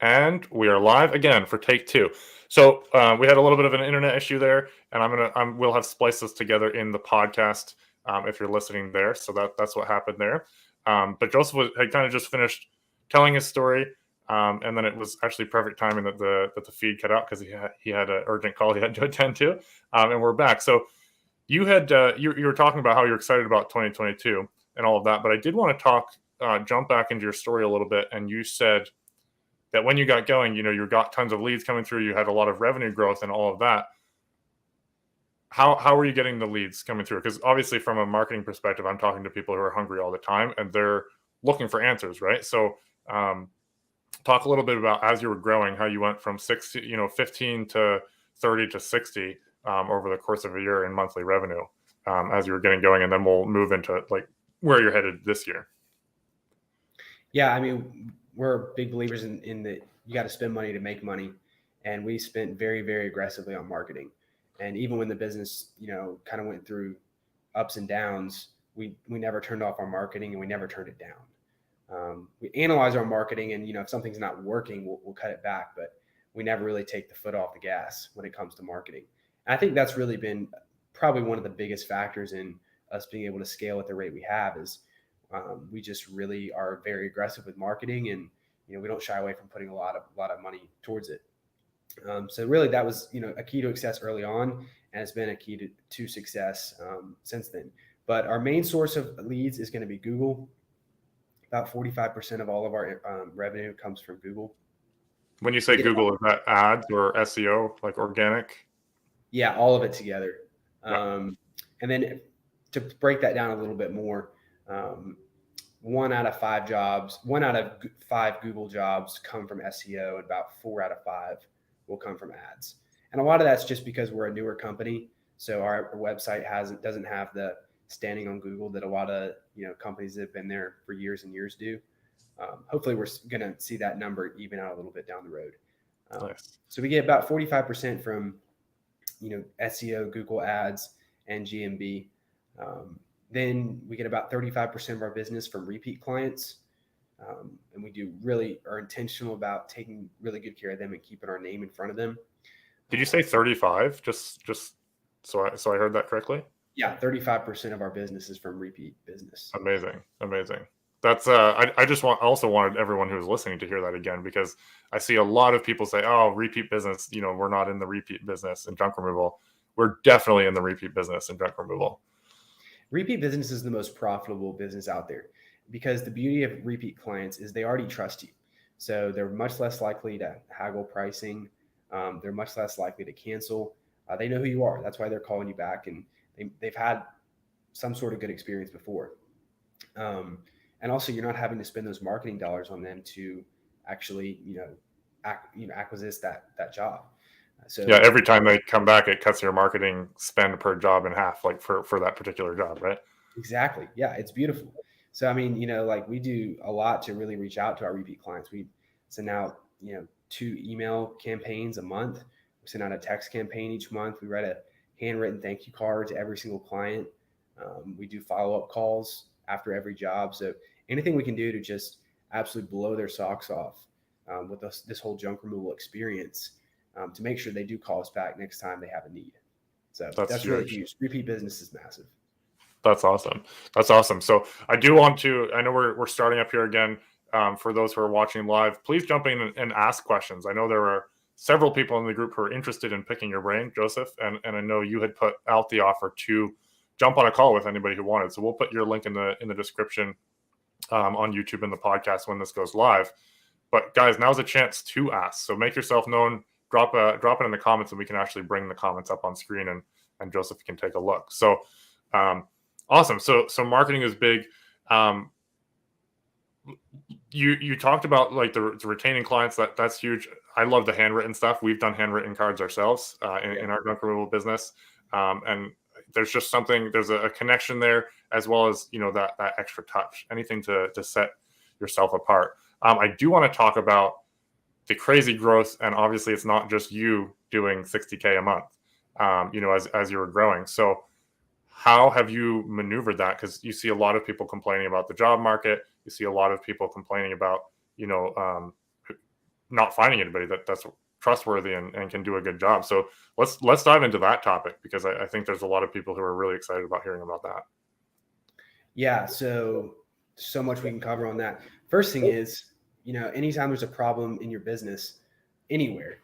And we are live again for take two. So we had a little bit of an internet issue there, and we'll have spliced this together in the podcast if you're listening there. So that's what happened there. But Joseph had kind of just finished telling his story, and then it was actually perfect timing that the feed cut out because he had an urgent call he had to attend to, and we're back. So you had you were talking about how you're excited about 2022 and all of that, but I did want to jump back into your story a little bit, and you said that when you got going, you got tons of leads coming through, you had a lot of revenue growth and all of that. How are you getting the leads coming through? Because obviously from a marketing perspective, I'm talking to people who are hungry all the time and they're looking for answers, right? So talk a little bit about as you were growing, how you went from 15 to 30 to 60 over the course of a year in monthly revenue as you were getting going. And then we'll move into like where you're headed this year. Yeah, I mean, we're big believers in that you got to spend money to make money. And we spent very, very aggressively on marketing. And even when the business, kind of went through ups and downs, we never turned off our marketing and we never turned it down. We analyze our marketing and, if something's not working, we'll cut it back, but we never really take the foot off the gas when it comes to marketing. And I think that's really been probably one of the biggest factors in us being able to scale at the rate we have is we just really are very aggressive with marketing, and we don't shy away from putting a lot of money towards it. So really, that was a key to success early on, and it's been a key to success since then. But our main source of leads is going to be Google. About 45% of all of our revenue comes from Google. When you say Google, is that ads or SEO, like organic? Yeah, all of it together. Yeah. And then to break that down a little bit more, 1 out of 5 Google jobs come from SEO, and about 4 out of 5 will come from ads. And a lot of that's just because we're a newer company, so our website doesn't have the standing on Google that a lot of companies that have been there for years and years do. Hopefully, we're going to see that number even out a little bit down the road. Nice. So we get about 45% from SEO, Google ads, and GMB. Then we get about 35% of our business from repeat clients. And we are intentional about taking really good care of them and keeping our name in front of them. Did you say 35? Just so I heard that correctly? Yeah, 35% of our business is from repeat business. Amazing. That's I just also wanted everyone who is listening to hear that again, because I see a lot of people say, "Oh, repeat business, we're not in the repeat business in junk removal." We're definitely in the repeat business in junk removal. Repeat business is the most profitable business out there because the beauty of repeat clients is they already trust you. So they're much less likely to haggle pricing. They're much less likely to cancel. They know who you are. That's why they're calling you back, and they've had some sort of good experience before. And also, you're not having to spend those marketing dollars on them to actually, acquisize that job. So yeah, every time they come back, it cuts your marketing spend per job in half, like for that particular job, right? Exactly. Yeah, it's beautiful. So I mean, like we do a lot to really reach out to our repeat clients. We send out, 2 email campaigns a month. We send out a text campaign each month. We write a handwritten thank you card to every single client. We do follow-up calls after every job. So anything we can do to just absolutely blow their socks off with this whole junk removal experience to make sure they do call us back next time they have a need. So that's really huge. Repeat business is massive. That's awesome. So I know we're starting up here again. For those who are watching live, please jump in and ask questions. I know there are several people in the group who are interested in picking your brain, Joseph, and I know you had put out the offer to jump on a call with anybody who wanted. So we'll put your link in the description on YouTube and the podcast when this goes live. But guys, now's a chance to ask. So make yourself known. Drop it in the comments, and we can actually bring the comments up on screen, and Joseph can take a look. So awesome. So marketing is big. You talked about like the retaining clients. That's huge. I love the handwritten stuff. We've done handwritten cards ourselves in our junk removal business, and there's just there's a connection there, as well as that extra touch, anything to set yourself apart. I do want to talk about the crazy growth, and obviously it's not just you doing 60K a month, as you were growing. So how have you maneuvered that? Because you see a lot of people complaining about the job market. You see a lot of people complaining about, not finding anybody that's trustworthy and can do a good job. So let's dive into that topic, because I think there's a lot of people who are really excited about hearing about that. Yeah, so much we can cover on that. First thing is, anytime there's a problem in your business anywhere,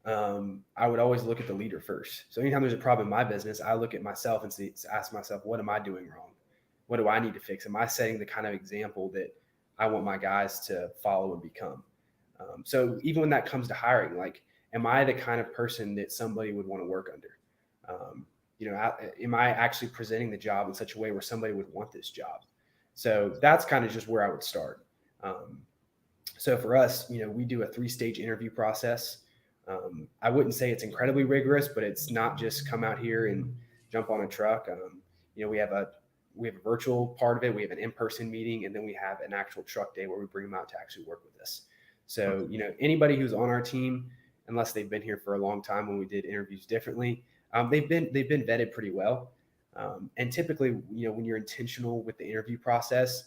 I would always look at the leader first. So anytime there's a problem in my business, I look at myself and ask myself, what am I doing wrong? What do I need to fix? Am I setting the kind of example that I want my guys to follow and become? So even when that comes to hiring, like, am I the kind of person that somebody would want to work under? Am I actually presenting the job in such a way where somebody would want this job? So that's kind of just where I would start. So for us, we do a 3-stage interview process. I wouldn't say it's incredibly rigorous, but it's not just come out here and jump on a truck. We have a virtual part of it. We have an in-person meeting, and then we have an actual truck day where we bring them out to actually work with us. So, anybody who's on our team, unless they've been here for a long time when we did interviews differently, they've been vetted pretty well. And typically, when you're intentional with the interview process,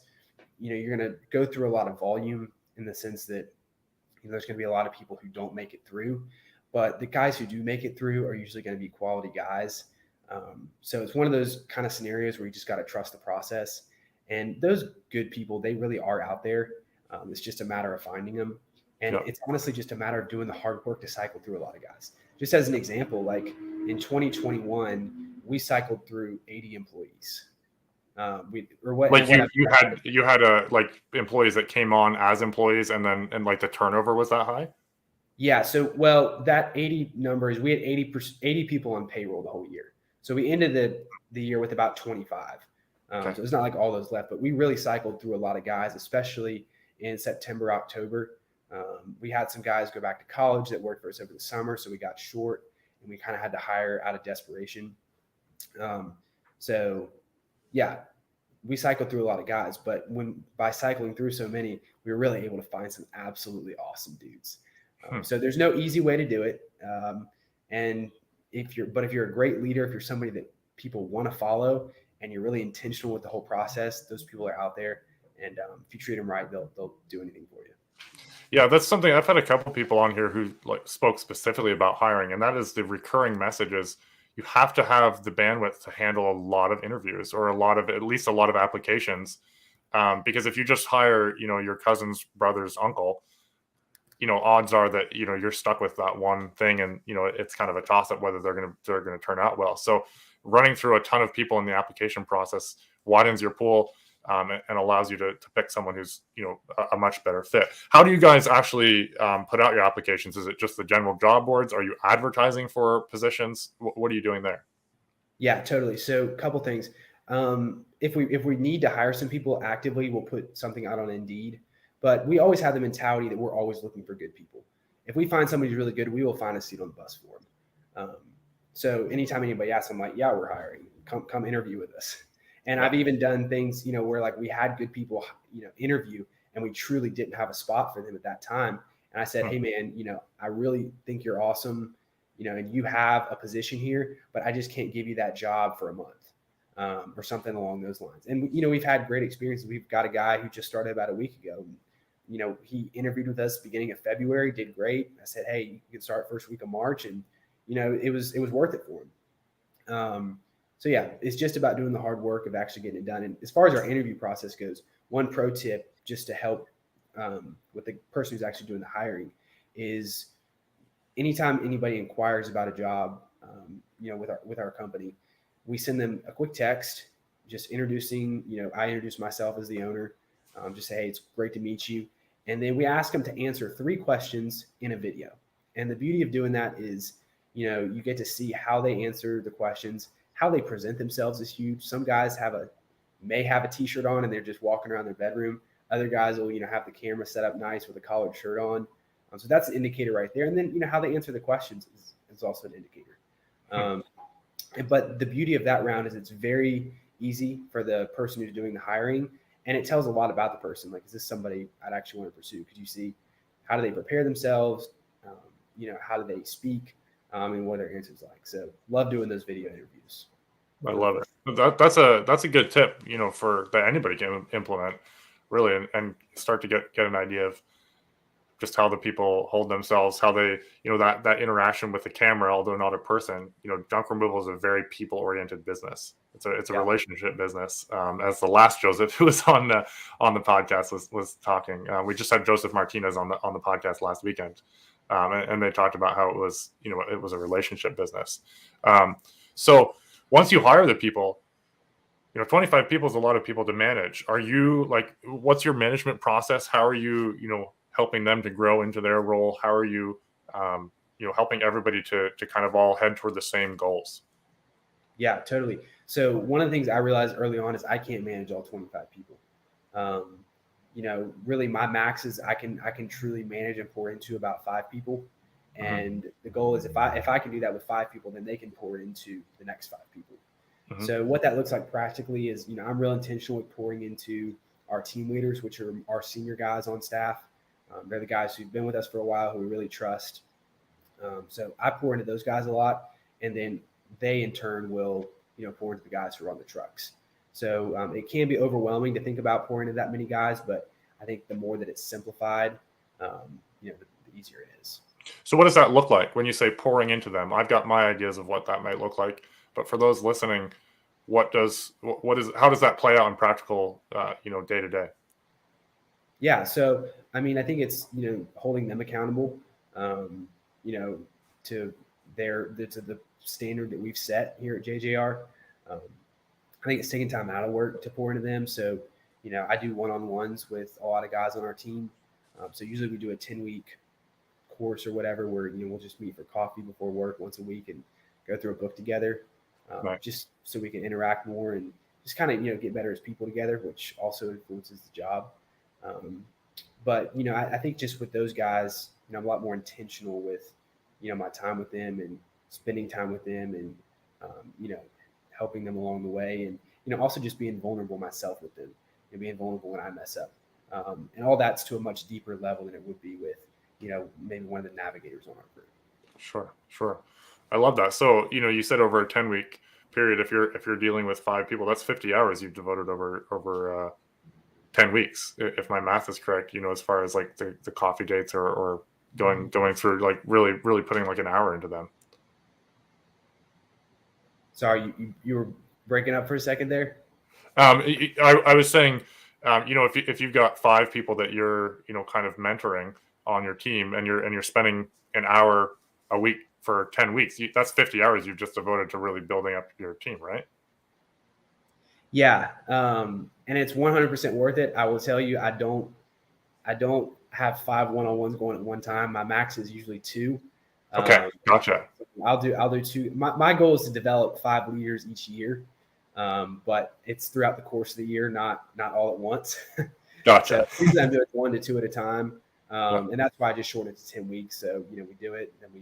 you're going to go through a lot of volume, in the sense that there's going to be a lot of people who don't make it through, but the guys who do make it through are usually going to be quality guys. So it's one of those kind of scenarios where you just got to trust the process. And those good people, they really are out there. It's just a matter of finding them. And It's honestly just a matter of doing the hard work to cycle through a lot of guys. Just as an example, like in 2021, we cycled through 80 employees. You had like employees that came on as employees, and like the turnover was that high? Yeah. So, that 80 numbers, we had 80 people on payroll the whole year. So we ended the year with about 25. So it's not like all those left, but we really cycled through a lot of guys, especially in September, October. We had some guys go back to college that worked for us over the summer, so we got short and we kind of had to hire out of desperation. We cycled through a lot of guys, but by cycling through so many, we were really able to find some absolutely awesome dudes. So there's no easy way to do it. And if you're a great leader, if you're somebody that people want to follow and you're really intentional with the whole process, those people are out there. And if you treat them right, they'll do anything for you. Yeah, that's something I've had a couple people on here who spoke specifically about hiring, and that is the recurring messages. You have to have the bandwidth to handle a lot of interviews, or at least a lot of applications. Because if you just hire, your cousin's brother's uncle, odds are that, you're stuck with that one thing, and, it's kind of a toss up whether they're going to turn out well. So running through a ton of people in the application process widens your pool. And allows you to pick someone who's, a much better fit. How do you guys actually put out your applications? Is it just the general job boards? Are you advertising for positions? What are you doing there? Yeah, totally. So a couple things. If we need to hire some people actively, we'll put something out on Indeed. But we always have the mentality that we're always looking for good people. If we find somebody who's really good, we will find a seat on the bus for them. So anytime anybody asks, I'm like, yeah, we're hiring. Come interview with us. And I've even done things, where like we had good people, interview, and we truly didn't have a spot for them at that time. And I said, hey man, I really think you're awesome, and you have a position here, but I just can't give you that job for a month, or something along those lines. And, we've had great experiences. We've got a guy who just started about a week ago. He interviewed with us beginning of February, did great. I said, hey, you can start first week of March. And, it was worth it for him. So yeah, it's just about doing the hard work of actually getting it done. And as far as our interview process goes, one pro tip just to help with the person who's actually doing the hiring is anytime anybody inquires about a job, with our company, we send them a quick text, just introducing, I introduce myself as the owner, just say, hey, it's great to meet you. And then we ask them to answer 3 questions in a video. And the beauty of doing that is, you get to see how they answer the questions. How they present themselves is huge. Some guys may have a t-shirt on and they're just walking around their bedroom. Other guys will, have the camera set up nice with a collared shirt on. So that's an indicator right there. And then, how they answer the questions is also an indicator. But the beauty of that round is it's very easy for the person who's doing the hiring. And it tells a lot about the person. Like, is this somebody I'd actually want to pursue? Because you see, how do they prepare themselves? How do they speak? And what are their answers like? So love doing those video interviews. I love it. That's a good tip, for that anybody can implement, really, and start to get an idea of just how the people hold themselves, how they, that interaction with the camera, although not a person. Junk removal is a very people oriented business. It's a Yeah. relationship business. As the last Joseph who was on the podcast was talking. We just had Joseph Martinez on the podcast last weekend, and they talked about how it was a relationship business. So once you hire the people, 25 people is a lot of people to manage. Are you what's your management process? How are you, helping them to grow into their role? How are you, helping everybody to kind of all head toward the same goals? Yeah, totally. So one of the things I realized early on is I can't manage all 25 people. Really my max is I can truly manage and pour into about 5 people. And the goal is if I can do that with 5 people, then they can pour into the next 5 people. So what that looks like practically is, I'm real intentional with pouring into our team leaders, which are our senior guys on staff. They're the guys who've been with us for a while, who we really trust. So I pour into those guys a lot, and then they in turn will, pour into the guys who run the trucks. So it can be overwhelming to think about pouring into that many guys, but I think the more that it's simplified, the easier it is. So what does that look like when you say pouring into them? I've got my ideas of what that might look like, but for those listening, how does that play out in practical, day to day? Yeah. So, I think it's, holding them accountable, to the standard that we've set here at JJR. I think it's taking time out of work to pour into them. So, I do one-on-ones with a lot of guys on our team. So usually we do a 10-week course or whatever, where, we'll just meet for coffee before work once a week and go through a book together, Right. just so we can interact more and just kind of, get better as people together, which also influences the job. But, I think just with those guys, I'm a lot more intentional with, my time with them and spending time with them and, helping them along the way. And, also just being vulnerable myself with them and being vulnerable when I mess up. And all that's to a much deeper level than it would be with, maybe one of the navigators on our group. Sure. I love that. So, you said over a 10-week period, if you're dealing with 5 people, that's 50 hours you've devoted over 10 weeks, if my math is correct, as far as like the coffee dates or going through, like really putting like an hour into them. Sorry, you were breaking up for a second there. I was saying, if you've got 5 people that you're, kind of mentoring on your team, and you're spending an hour a week for 10 weeks, that's 50 hours you've just devoted to really building up your team, right? Yeah. And it's 100% worth it. I will tell you, I don't have 5 one-on-ones going at one time. My max is usually 2. Okay. Gotcha. I'll do 2. My goal is to develop 5 leaders each year. But it's throughout the course of the year, not all at once. Gotcha. So usually I'm doing 1 to 2 at a time. And that's why I just shortened it to 10 weeks. So, we do it, then we,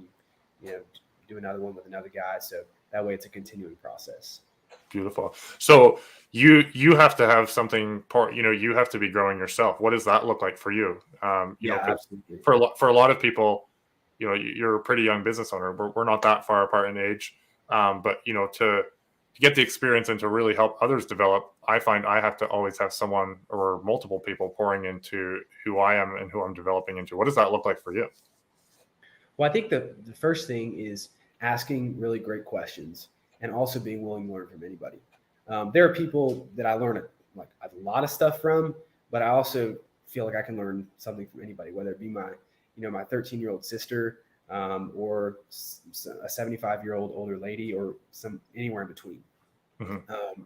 do another one with another guy. So that way it's a continuing process. Beautiful. So you have to have something, you have to be growing yourself. What does that look like for you? Absolutely. For a lot of people, you're a pretty young business owner. We're not that far apart in age. But, to get the experience and to really help others develop, I find I have to always have someone or multiple people pouring into who I am and who I'm developing into. What does that look like for you? Well, I think the first thing is asking really great questions and also being willing to learn from anybody. There are people that I learn a lot of stuff from, but I also feel like I can learn something from anybody, whether it be my 13-year-old sister, or a 75-year-old older lady, or anywhere in between.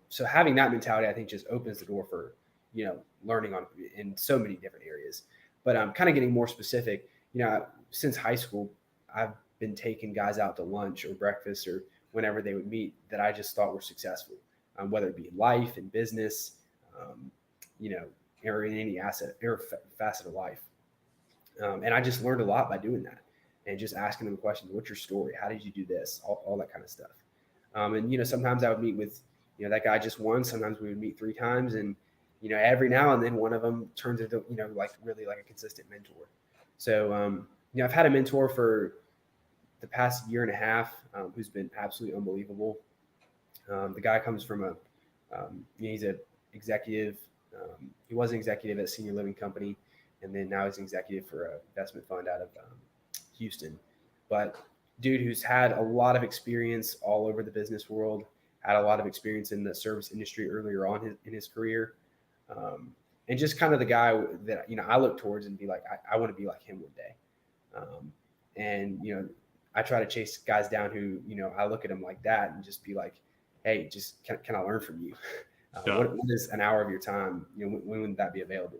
So having that mentality, I think, just opens the door for, learning in so many different areas. But I'm kind of getting more specific. Since high school, I've been taking guys out to lunch or breakfast or whenever they would meet that I just thought were successful, whether it be in life and business, or in any facet of life. And I just learned a lot by doing that and just asking them questions. What's your story? How did you do this? All that kind of stuff. And, sometimes I would meet with, that guy just once. Sometimes we would meet 3 times. And, every now and then one of them turns into, really like a consistent mentor. So, I've had a mentor for the past year and a half, who's been absolutely unbelievable. The guy comes from he's an executive. He was an executive at a senior living company. and then now he's an executive for an investment fund out of Houston. But dude who's had a lot of experience all over the business world, had a lot of experience in the service industry earlier on in his career. And just kind of the guy that, I look towards and be like, I want to be like him one day. And, I try to chase guys down who, I look at them like that and just be like, hey, just can I learn from you? What is an hour of your time? When would that be available?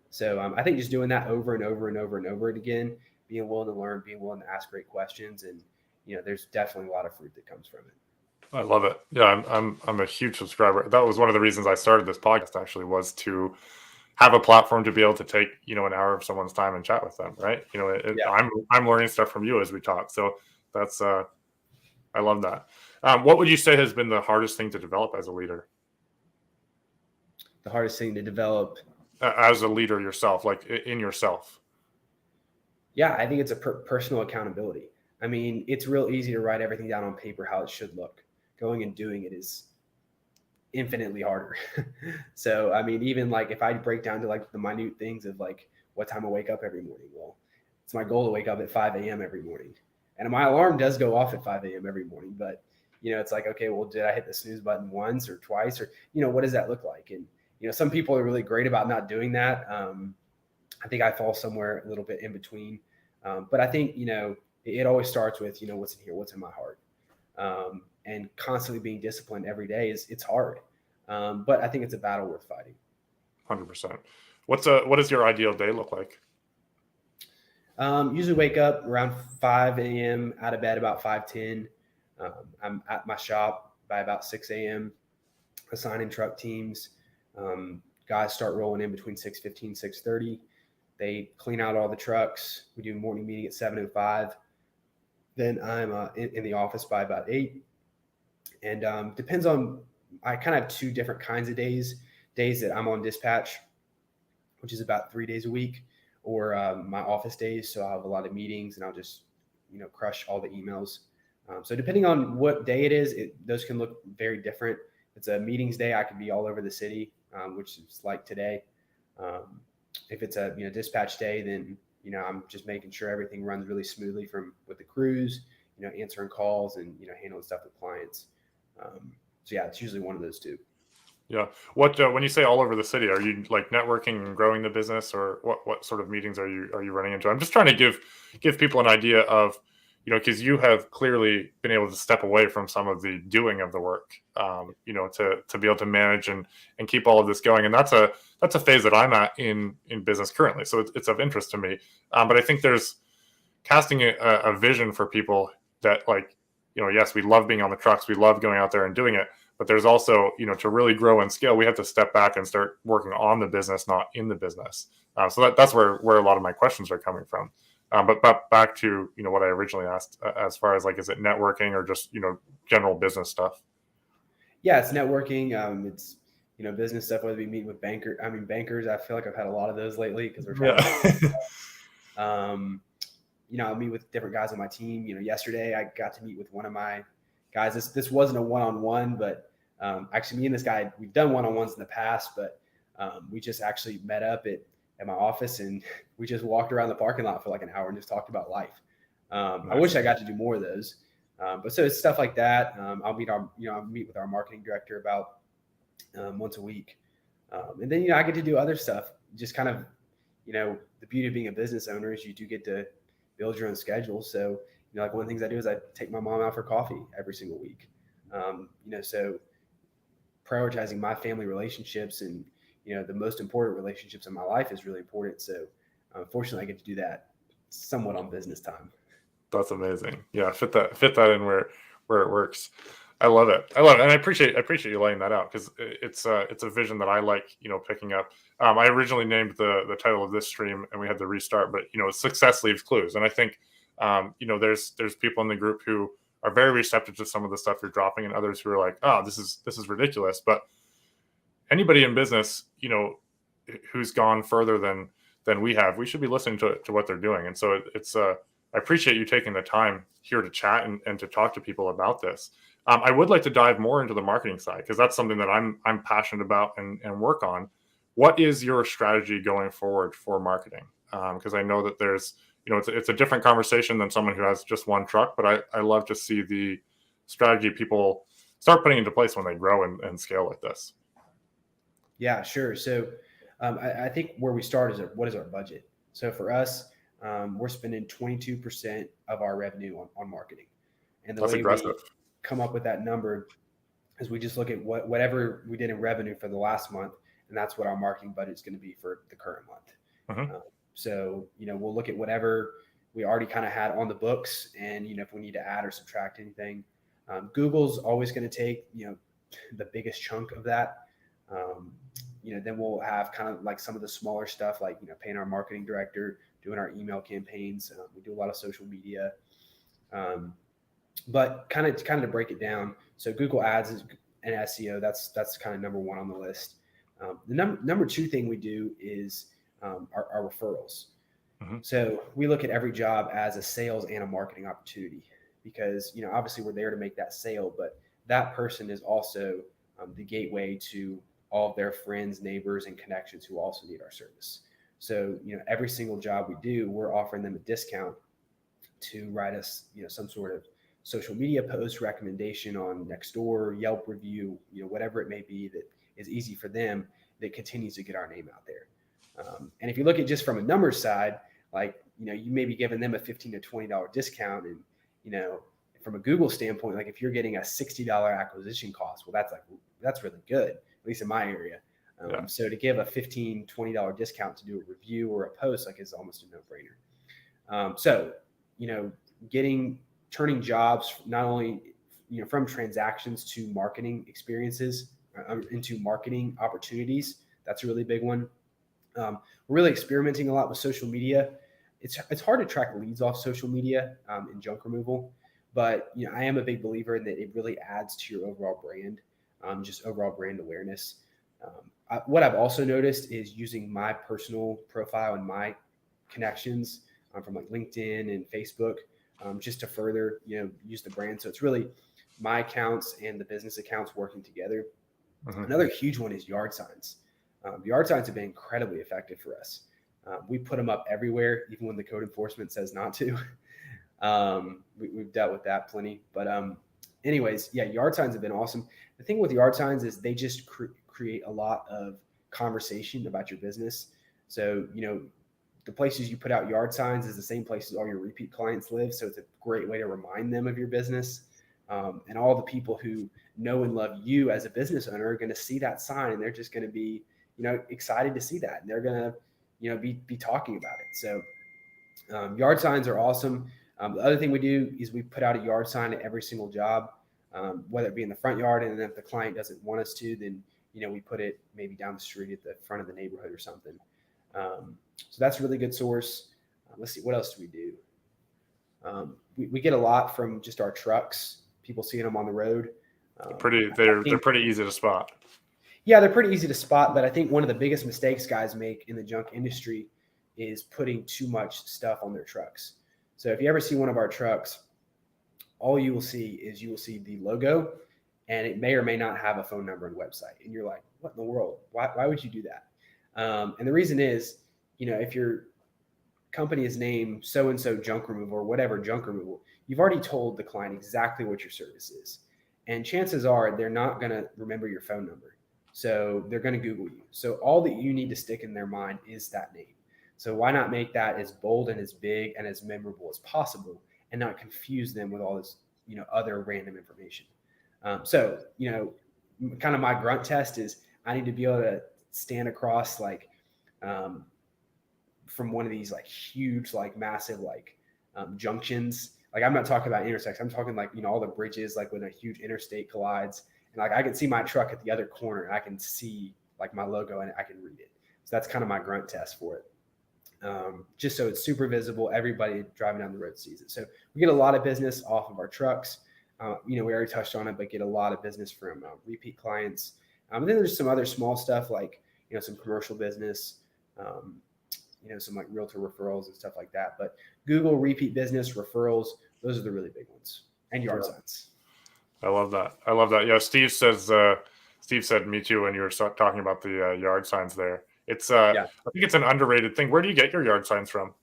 So I think just doing that over and over and over and over again, being willing to learn, being willing to ask great questions. And, there's definitely a lot of fruit that comes from it. I love it. Yeah, I'm a huge subscriber. That was one of the reasons I started this podcast, actually, was to have a platform to be able to take, an hour of someone's time and chat with them. Right. I'm learning stuff from you as we talk. So that's, I love that. What would you say has been the hardest thing to develop as a leader? The hardest thing to develop as a leader yourself, like in yourself? Yeah, I think it's a personal accountability. I mean, it's real easy to write everything down on paper, how it should look. Going and doing it is infinitely harder. So, I mean, even like if I break down to like the minute things of like what time I wake up every morning, well, it's my goal to wake up at 5 a.m. every morning. And my alarm does go off at 5 a.m. every morning, but it's like, okay, well, did I hit the snooze button once or twice, or, what does that look like? And, some people are really great about not doing that. I think I fall somewhere a little bit in between. But I think, it always starts with, what's in here, what's in my heart. And constantly being disciplined every day it's hard. But I think it's a battle worth fighting. 100%. What does your ideal day look like? Usually wake up around 5 a.m., out of bed about 5:10. I'm at my shop by about 6 a.m., assigning truck teams. Guys start rolling in between 6:15, 6:30. They clean out all the trucks. We do a morning meeting at 7:05. Then I'm in the office by about 8. And depends on, I kind of have 2 different kinds of days that I'm on dispatch, which is about 3 days a week, or my office days. So I'll have a lot of meetings and I'll just, crush all the emails. So depending on what day it is, those can look very different. If it's a meetings day, I could be all over the city, which is like today. If it's a dispatch day, then I'm just making sure everything runs really smoothly with the crews, answering calls and handling stuff with clients. So yeah, it's usually one of those 2. Yeah. What when you say all over the city, are you like networking and growing the business, or what sort of meetings are you running into? I'm just trying to give people an idea of, because you have clearly been able to step away from some of the doing of the work, to be able to manage and keep all of this going. And that's a phase that I'm at in business currently. So it's of interest to me. But I think there's casting a vision for people that, like, yes, we love being on the trucks. We love going out there and doing it. But there's also, to really grow and scale, we have to step back and start working on the business, not in the business. So that's where a lot of my questions are coming from. But back to, what I originally asked, as far as like, is it networking or just, general business stuff? Yeah, it's networking. It's, business stuff, whether we meet with bankers. I feel like I've had a lot of those lately because we're trying to, I'll meet with different guys on my team. Yesterday I got to meet with one of my guys. This wasn't a one-on-one, but actually me and this guy, we've done one-on-ones in the past, but we just actually met up at my office and we just walked around the parking lot for like an hour and just talked about life. Nice. I wish I got to do more of those. But so it's stuff like that. I'll meet with our marketing director about once a week. And then, I get to do other stuff. Just kind of, the beauty of being a business owner is you do get to build your own schedule. So, like one of the things I do is I take my mom out for coffee every single week. So prioritizing my family relationships and, the most important relationships in my life is really important. So fortunately I get to do that somewhat on business time. That's amazing. Yeah. Fit that in where it works. I love it. And I appreciate you laying that out, because it's a vision that I like, picking up. I originally named the title of this stream, and we had to restart, but success leaves clues. And I think, there's people in the group who are very receptive to some of the stuff you're dropping, and others who are like, oh, this is ridiculous. But anybody in business, who's gone further than we have, we should be listening to what they're doing. And so it's I appreciate you taking the time here to chat and to talk to people about this. I would like to dive more into the marketing side, because that's something that I'm passionate about and work on. what is your strategy going forward for marketing? Because I know that there's, it's a different conversation than someone who has just one truck, but I love to see the strategy people start putting into place when they grow and scale like this. Yeah, sure. So I think where we start is what is our budget? So for us, we're spending 22% of our revenue on marketing. And the That's way we aggressive. come up with that number is we just look at whatever we did in revenue for the last month, and that's what our marketing budget is going to be for the current month. Mm-hmm. So, we'll look at whatever we already kind of had on the books, and, if we need to add or subtract anything. Google's always going to take, the biggest chunk of that. Then we'll have kind of like some of the smaller stuff, like, paying our marketing director, doing our email campaigns. We do a lot of social media. But kind of to break it down, so Google Ads and SEO, that's kind of number one on the list. The number two thing we do is our referrals. Mm-hmm. So we look at every job as a sales and a marketing opportunity, because obviously we're there to make that sale, but that person is also the gateway to all of their friends, neighbors, and connections who also need our service. So every single job we do, we're offering them a discount to write us some sort of social media post, recommendation on Nextdoor, Yelp review, whatever it may be that is easy for them, that continues to get our name out there. And if you look at just from a numbers side, like, you may be giving them a $15 to $20 discount. And, from a Google standpoint, like if you're getting a $60 acquisition cost, well, that's really good, at least in my area. So to give a $15, $20 discount to do a review or a post, like, is almost a no-brainer. So, turning jobs not only from transactions to marketing experiences into marketing opportunities, that's a really big one. We're really experimenting a lot with social media. It's hard to track leads off social media in junk removal, but I am a big believer in that it really adds to your overall brand, just overall brand awareness. What I've also noticed is using my personal profile and my connections from like LinkedIn and Facebook, just to further, use the brand. So it's really my accounts and the business accounts working together. Mm-hmm. Another huge one is yard signs. Yard signs have been incredibly effective for us. We put them up everywhere, even when the code enforcement says not to. We've dealt with that plenty. But anyways, yeah, yard signs have been awesome. The thing with yard signs is they just create a lot of conversation about your business. So, the places you put out yard signs is the same places all your repeat clients live. So it's a great way to remind them of your business. And all the people who know and love you as a business owner are going to see that sign, and they're just going to be, excited to see that. And they're going to, be talking about it. So yard signs are awesome. The other thing we do is we put out a yard sign at every single job, whether it be in the front yard. And then if the client doesn't want us to, then, we put it maybe down the street at the front of the neighborhood or something. So that's a really good source. Let's see, what else do we do? We get a lot from just our trucks, people seeing them on the road. They're pretty easy to spot. Yeah, they're pretty easy to spot, but I think one of the biggest mistakes guys make in the junk industry is putting too much stuff on their trucks. So if you ever see one of our trucks, all you will see is the logo, and it may or may not have a phone number and website. And you're like, what in the world? Why would you do that? And the reason is, if your company is named so-and-so junk removal or whatever junk removal, you've already told the client exactly what your service is. And chances are they're not going to remember your phone number. So they're going to Google you. So all that you need to stick in their mind is that name. So why not make that as bold and as big and as memorable as possible, and not confuse them with all this, other random information. So, kind of my grunt test is I need to be able to stand across from one of these huge, massive, junctions. I'm not talking about intersections. I'm talking all the bridges, when a huge interstate collides, and I can see my truck at the other corner, and I can see my logo and I can read it. So that's kind of my grunt test for it. Just so it's super visible, everybody driving down the road sees it. So we get a lot of business off of our trucks. We already touched on it, but get a lot of business from repeat clients. And then there's some other small stuff some commercial business, some realtor referrals and stuff like that. But Google, repeat business, referrals, those are the really big ones, and yard signs. I love that. Yeah, Steve says Steve said me too when you were talking about the yard signs there. It's Yeah. I think it's an underrated thing. Where do you get your yard signs from?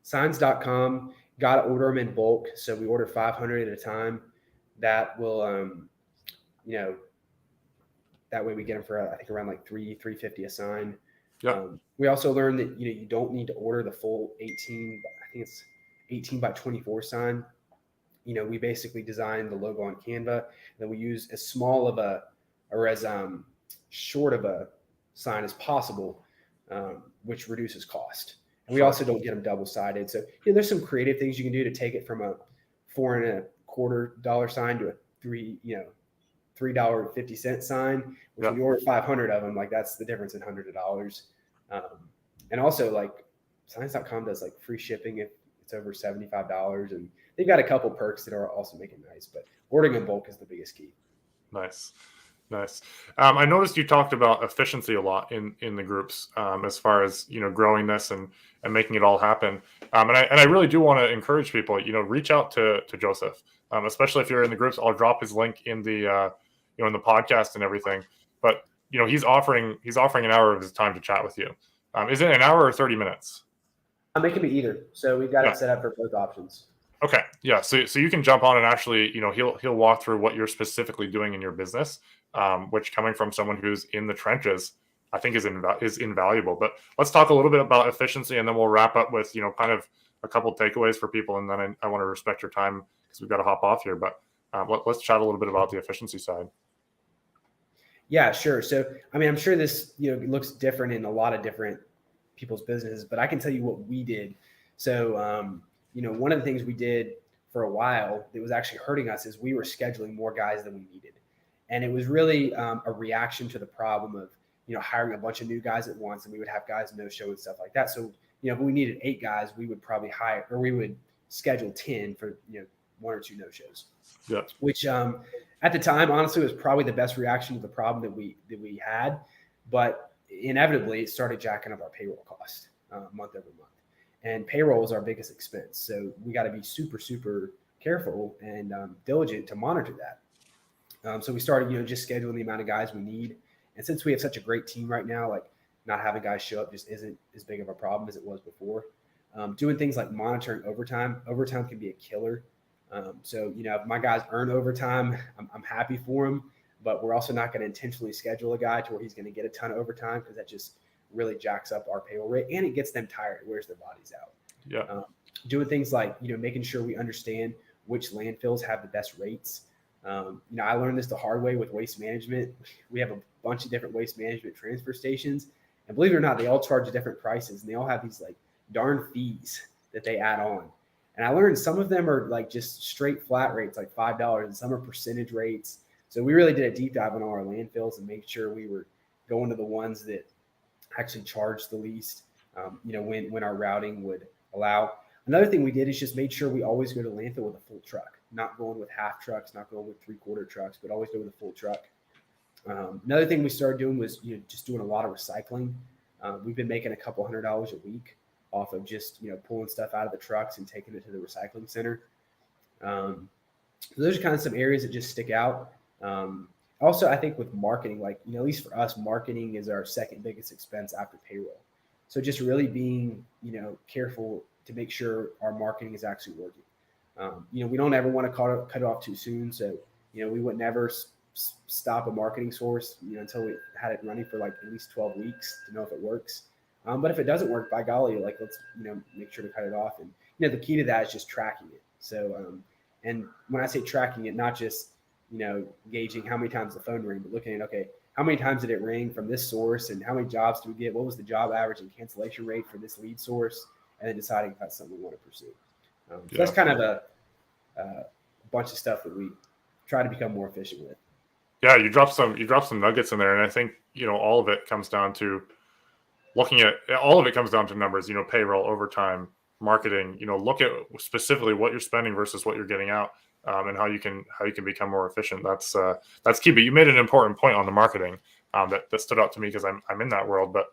Signs.com. Got to order them in bulk, so we order 500 at a time. That will, you know, that way we get them for I think around like 350 a sign. Yeah. We also learned that you don't need to order the full 18. I think it's 18 by 24 sign. We basically designed the logo on Canva, and then we use as small of a or as short of a sign as possible, which reduces cost. And we also don't get them double sided. So there's some creative things you can do to take it from a $4.25 sign to a $3.50 sign. Which when you order 500 of them, like that's the difference in hundreds of dollars. And also like signs.com does like free shipping if it's over $75, and they've got a couple perks that are also making nice, but ordering in bulk is the biggest key. Nice. I noticed you talked about efficiency a lot in the groups, as far as growing this and making it all happen. And I really do want to encourage people, reach out to Joseph, especially if you're in the groups. I'll drop his link in the in the podcast and everything. But he's offering an hour of his time to chat with you. Is it an hour or 30 minutes? It can be either. So we've got it set up for both options. Okay. Yeah. So you can jump on and actually, he'll walk through what you're specifically doing in your business, which coming from someone who's in the trenches, I think is invaluable. But let's talk a little bit about efficiency, and then we'll wrap up with, kind of a couple takeaways for people. And then I want to respect your time because we've got to hop off here, but let's chat a little bit about the efficiency side. Yeah, sure. So, I'm sure this, looks different in a lot of different people's businesses, but I can tell you what we did. So, one of the things we did for a while that was actually hurting us is we were scheduling more guys than we needed. And it was really a reaction to the problem of, hiring a bunch of new guys at once, and we would have guys no show and stuff like that. So, if we needed 8 guys, we would probably we would schedule 10 for, 1 or 2 no shows. Yeah. Which at the time, honestly, was probably the best reaction to the problem that we had. But inevitably, it started jacking up our payroll cost month over month. And payroll is our biggest expense. So we got to be super, super careful and diligent to monitor that. So we started, just scheduling the amount of guys we need. And since we have such a great team right now, like not having guys show up just isn't as big of a problem as it was before. Doing things like monitoring overtime. Overtime can be a killer. So, if my guys earn overtime, I'm happy for them. But we're also not going to intentionally schedule a guy to where he's going to get a ton of overtime, because that just really jacks up our payroll rate, and it gets them tired. It wears their bodies out. Yeah. Doing things like, making sure we understand which landfills have the best rates. I learned this the hard way with waste management. We have a bunch of different waste management transfer stations, and believe it or not, they all charge different prices, and they all have these like darn fees that they add on. And I learned some of them are like just straight flat rates, like $5, and some are percentage rates. So we really did a deep dive on all our landfills and made sure we were going to the ones that actually charged the least, when our routing would allow. Another thing we did is just made sure we always go to landfill with a full truck, not going with half trucks, not going with 3/4 trucks, but always go with a full truck. Another thing we started doing was, just doing a lot of recycling. We've been making a couple $100 a week off of just, pulling stuff out of the trucks and taking it to the recycling center. So those are kind of some areas that just stick out. Also, I think with marketing, like, at least for us, marketing is our second biggest expense after payroll. So just really being, careful to make sure our marketing is actually working. We don't ever want to cut it off too soon. So, we would never stop a marketing source, until we had it running for like at least 12 weeks to know if it works. But if it doesn't work, by golly, like let's, make sure to cut it off. And, the key to that is just tracking it. So, and when I say tracking it, not just, gauging how many times the phone rang, but looking at, okay, how many times did it ring from this source, and how many jobs do we get? What was the job average and cancellation rate for this lead source? And then deciding if that's something we want to pursue. So that's kind of a bunch of stuff that we try to become more efficient with. Yeah, you dropped some nuggets in there, and I think all of it comes down to numbers. Payroll, overtime, marketing. Look at specifically what you're spending versus what you're getting out, and how you can become more efficient. That's key. But you made an important point on the marketing that stood out to me, because I'm in that world. But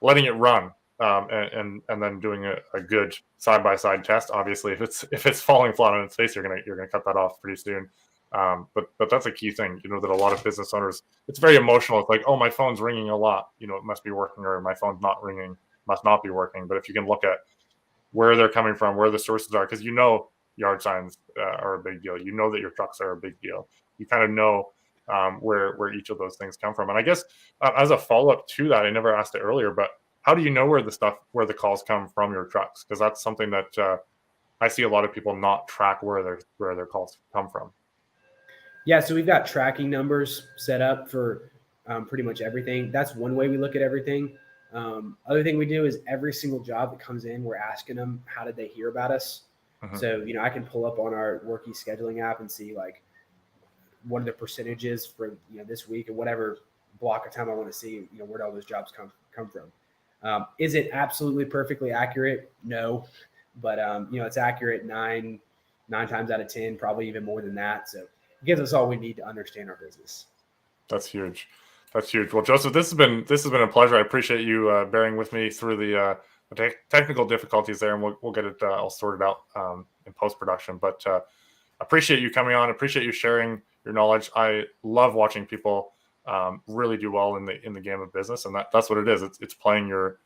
letting it run. And then doing a good side by side test. Obviously, if it's falling flat on its face, you're gonna cut that off pretty soon. But that's a key thing, that a lot of business owners, it's very emotional. It's like, oh, my phone's ringing a lot, it must be working, or my phone's not ringing, must not be working. But if you can look at where they're coming from, where the sources are, because yard signs are a big deal. You know that your trucks are a big deal. You kind of know where each of those things come from. And I guess as a follow up to that, I never asked it earlier, but how do you know where the calls come from your trucks? Because that's something that I see a lot of people not track where their calls come from. Yeah, so we've got tracking numbers set up for pretty much everything. That's one way we look at everything. Other thing we do is every single job that comes in, we're asking them, how did they hear about us? Mm-hmm. So, I can pull up on our Worky scheduling app and see like what are the percentages for, this week, or whatever block of time I want to see, where do all those jobs come from. Is it absolutely perfectly accurate? No, but it's accurate nine times out of 10, probably even more than that. So it gives us all we need to understand our business. That's huge. That's huge. Well, Joseph, this has been a pleasure. I appreciate you bearing with me through the technical difficulties there, and we'll get it all sorted out in post production. But appreciate you coming on. Appreciate you sharing your knowledge. I love watching people really do well in the game of business, and that's what it is. It's playing your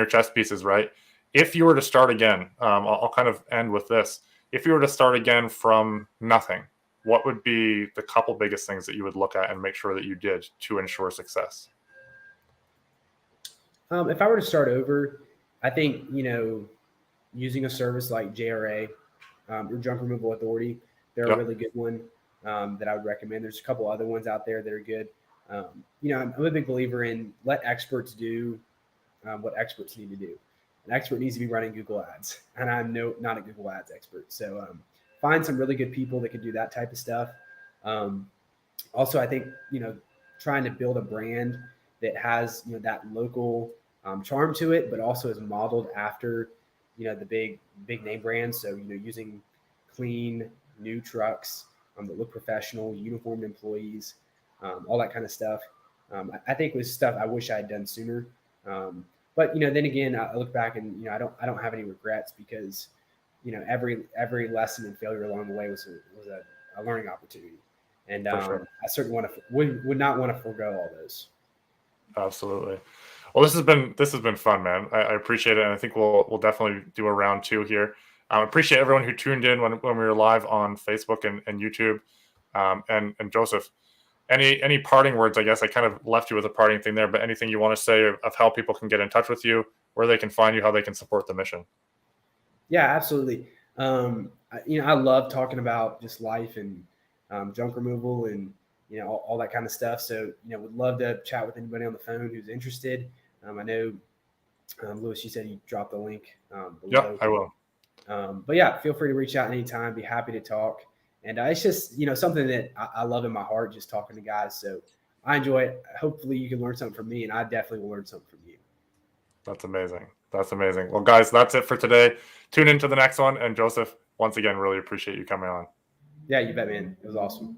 chess pieces right. If you were to start again, I'll kind of end with this. If you were to start again from nothing, what would be the couple biggest things that you would look at and make sure that you did to ensure success? If I were to start over, I think, using a service like JRA, or Junk Removal Authority, they're a really good one that I would recommend. There's a couple other ones out there that are good. I'm a big believer in let experts do what experts need to do. An expert needs to be running Google Ads, and I'm not a Google Ads expert. So find some really good people that can do that type of stuff. Also, I think, trying to build a brand that has, that local charm to it, but also is modeled after, the big name brands. So, using clean, new trucks that look professional, uniformed employees, all that kind of stuff. I think was stuff I wish I had done sooner. But then again, I look back and I don't have any regrets, because every lesson and failure along the way was a learning opportunity, and sure. I certainly would not want to forego all those. Absolutely. Well, this has been fun, man. I appreciate it, and I think we'll definitely do a round 2 here. I appreciate everyone who tuned in when we were live on Facebook and YouTube. And Joseph, any parting words? I guess I kind of left you with a parting thing there, but anything you want to say of how people can get in touch with you, where they can find you, how they can support the mission? Yeah, absolutely. I love talking about just life and junk removal and all that kind of stuff. So would love to chat with anybody on the phone who's interested. I know Lewis, you said you dropped the link below. Yeah, I will. But yeah, feel free to reach out anytime. Be happy to talk. And it's just something that I love in my heart, just talking to guys. So I enjoy it. Hopefully you can learn something from me, and I definitely will learn something from you. That's amazing. That's amazing. Well, guys, that's it for today. Tune into the next one. And Joseph, once again, really appreciate you coming on. Yeah, you bet, man. It was awesome.